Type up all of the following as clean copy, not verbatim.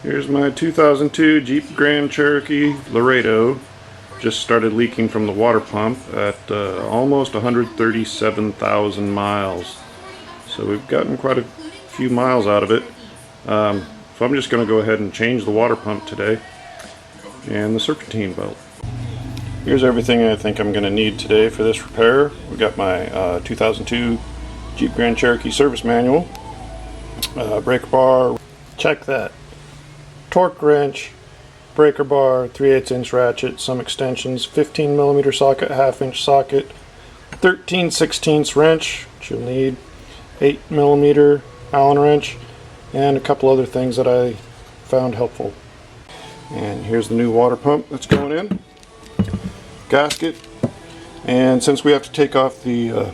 Here's my 2002 Jeep Grand Cherokee Laredo. Just started leaking from the water pump at almost 137,000 miles. So we've gotten quite a few miles out of it. So I'm just going to go ahead and change the water pump today and the serpentine belt. Here's everything I think I'm going to need today for this repair. We've got my 2002 Jeep Grand Cherokee service manual, breaker bar, check that, torque wrench, breaker bar, 3/8 inch ratchet, some extensions, 15mm socket, 1/2 inch socket, 13/16 wrench, which you'll need, 8mm Allen wrench, and a couple other things that I found helpful. And here's the new water pump that's going in, gasket, and since we have to take off the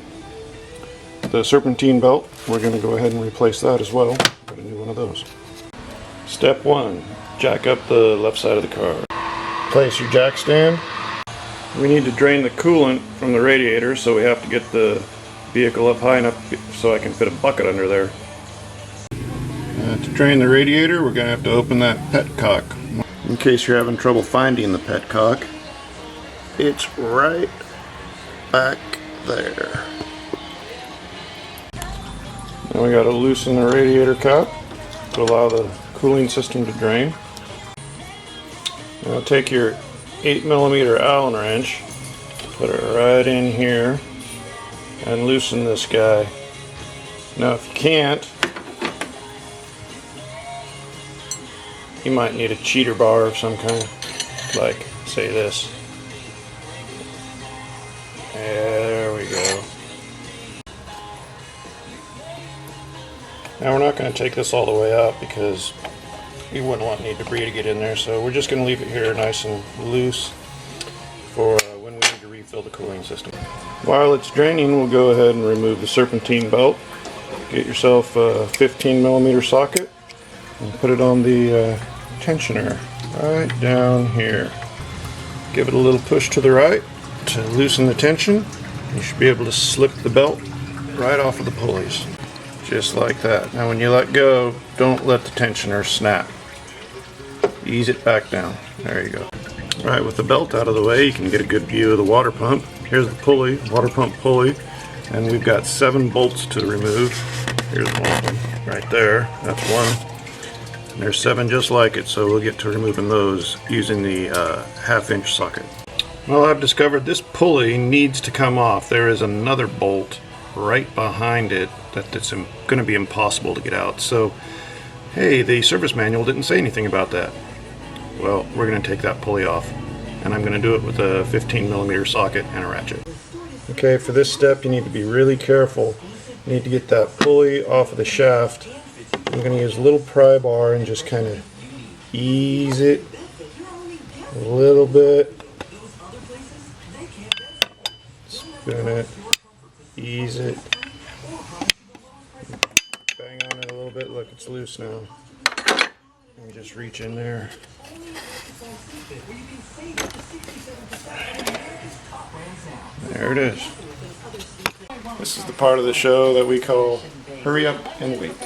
serpentine belt, we're going to go ahead and replace that as well. Got a new one of those. Step 1. Jack up the left side of the car. Place your jack stand. We need to drain the coolant from the radiator, so we have to get the vehicle up high enough so I can fit a bucket under there. To drain the radiator, we're going to have to open that petcock. In case you're having trouble finding the petcock, it's right back there. Now we got to loosen the radiator cap to allow the cooling system to drain. Now take your 8mm Allen wrench, put it right in here, and loosen this guy. Now if you can't, you might need a cheater bar of some kind, like say this. There we go. Now we're not going to take this all the way out because we wouldn't want any debris to get in there, so we're just going to leave it here nice and loose for when we need to refill the cooling system. While it's draining, we'll go ahead and remove the serpentine belt. Get yourself a 15mm socket and put it on the tensioner right down here. Give it a little push to the right to loosen the tension. You should be able to slip the belt right off of the pulleys. Just like that. Now when you let go, don't let the tensioner snap. Ease it back down. There you go. Alright, with the belt out of the way, you can get a good view of the water pump. Here's the pulley, water pump pulley, and we've got 7 bolts to remove. Here's one of them right there. That's one. And there's 7 just like it, so we'll get to removing those using the 1/2 inch socket. Well, I've discovered this pulley needs to come off. There is another bolt right behind it that's going to be impossible to get out. So, hey, the service manual didn't say anything about that. Well, we're going to take that pulley off, and I'm going to do it with a 15mm socket and a ratchet. Okay, for this step you need to be really careful. You need to get that pulley off of the shaft. I'm going to use a little pry bar and just kind of ease it a little bit. Spin it. Ease it. Bang on it a little bit. Look, it's loose now. And just reach in there. There it is. This is the part of the show that we call hurry up and wait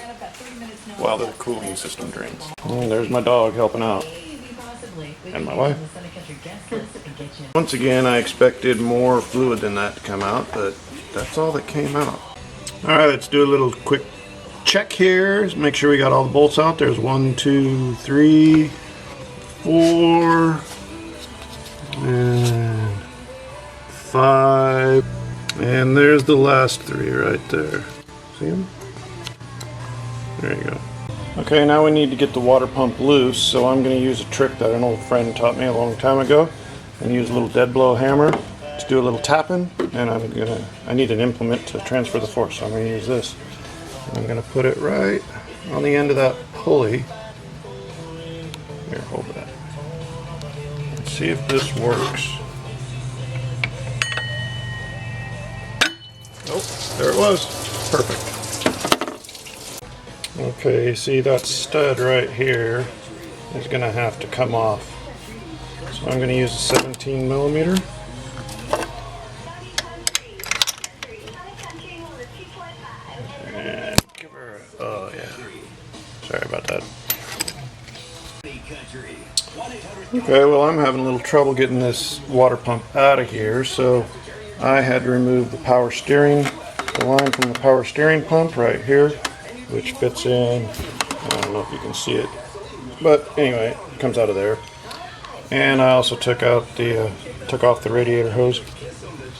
while the cooling system drains. And there's my dog helping out. And my wife. Once again, I expected more fluid than that to come out, but that's all that came out. Alright, let's do a little quick check here. Make sure we got all the bolts out. There's 1, 2, 3, 4, and 5. And there's the last 3 right there. See them? There you go. Okay, now we need to get the water pump loose, so I'm going to use a trick that an old friend taught me a long time ago, and use a little dead blow hammer to do a little tapping, and I need an implement to transfer the force, so I'm going to use this. And I'm going to put it right on the end of that pulley. Here, hold that. Let's see if this works. Oh, there it was. Perfect. Okay, see that stud right here is going to have to come off. So I'm going to use a 17mm. And give her, oh yeah, sorry about that. Okay, well, I'm having a little trouble getting this water pump out of here, so I had to remove the power steering, the line from the power steering pump right here, which fits in, I don't know if you can see it, but anyway, it comes out of there. And I also took off the radiator hose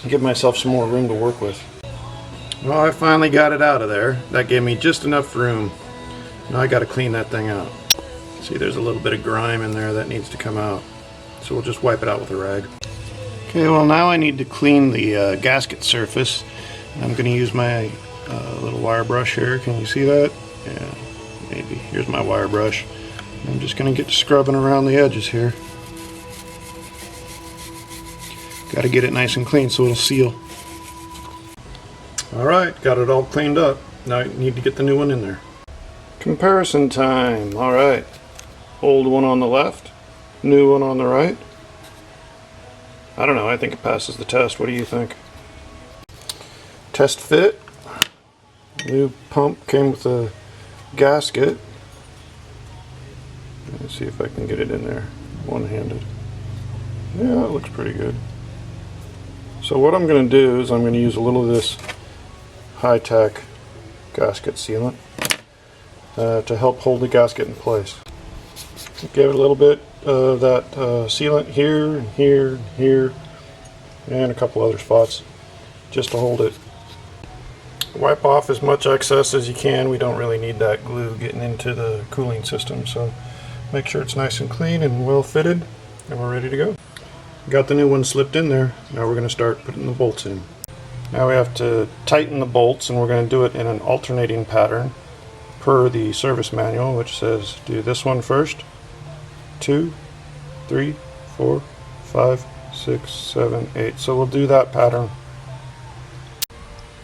and give myself some more room to work with. Well, I finally got it out of there. That gave me just enough room. Now I got to clean that thing out. See, there's a little bit of grime in there that needs to come out. So we'll just wipe it out with a rag. Okay, well, now I need to clean the gasket surface. I'm going to use my little wire brush here. Can you see that? Yeah, maybe. Here's my wire brush. I'm just going to get scrubbing around the edges here. Got to get it nice and clean so it'll seal. Alright, got it all cleaned up. Now I need to get the new one in there. Comparison time. Alright. Old one on the left, new one on the right. I don't know, I think it passes the test. What do you think? Test fit. New pump came with a gasket. Let's see if I can get it in there one-handed. Yeah, it looks pretty good. So what I'm going to do is I'm going to use a little of this high-tech gasket sealant to help hold the gasket in place. Give it a little bit of that sealant here and here and here and a couple other spots just to hold it. Wipe off as much excess as you can. We don't really need that glue getting into the cooling system, so make sure it's nice and clean and well fitted, and we're ready to go. Got the new one slipped in there. Now we're going to start putting the bolts in. Now we have to tighten the bolts, and we're going to do it in an alternating pattern per the service manual, which says do this one first, 2, 3, 4, 5, 6, 7, 8. So we'll do that pattern.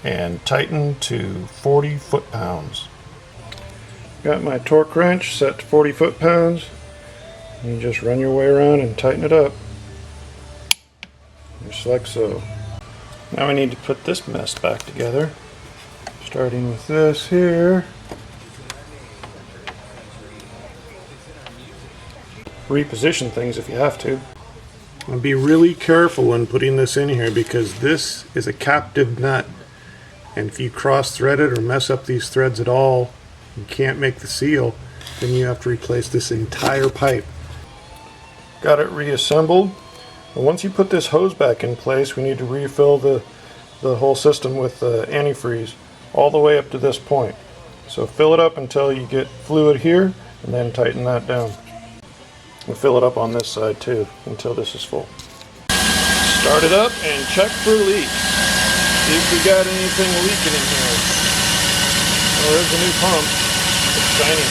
And tighten to 40 foot-pounds. Got my torque wrench set to 40 foot-pounds. You just run your way around and tighten it up. Just like so. Now we need to put this mess back together. Starting with this here. Reposition things if you have to. And be really careful when putting this in here because this is a captive nut. And if you cross thread it or mess up these threads at all, you can't make the seal, then you have to replace this entire pipe. Got it reassembled. And once you put this hose back in place, we need to refill the whole system with antifreeze all the way up to this point. So fill it up until you get fluid here, and then tighten that down. And fill it up on this side too until this is full. Start it up and check for leaks. See if we got anything leaking in here. Oh, there's a new pump. It's shiny.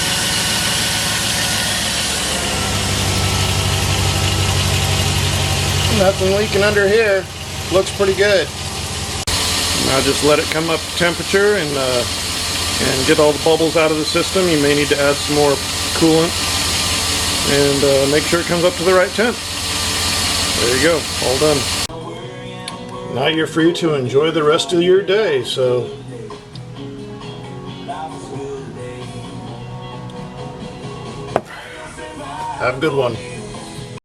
Nothing leaking under here. Looks pretty good. Now just let it come up to temperature and get all the bubbles out of the system. You may need to add some more coolant and make sure it comes up to the right temp. There you go, all done. Now you're free to enjoy the rest of your day, so have a good one.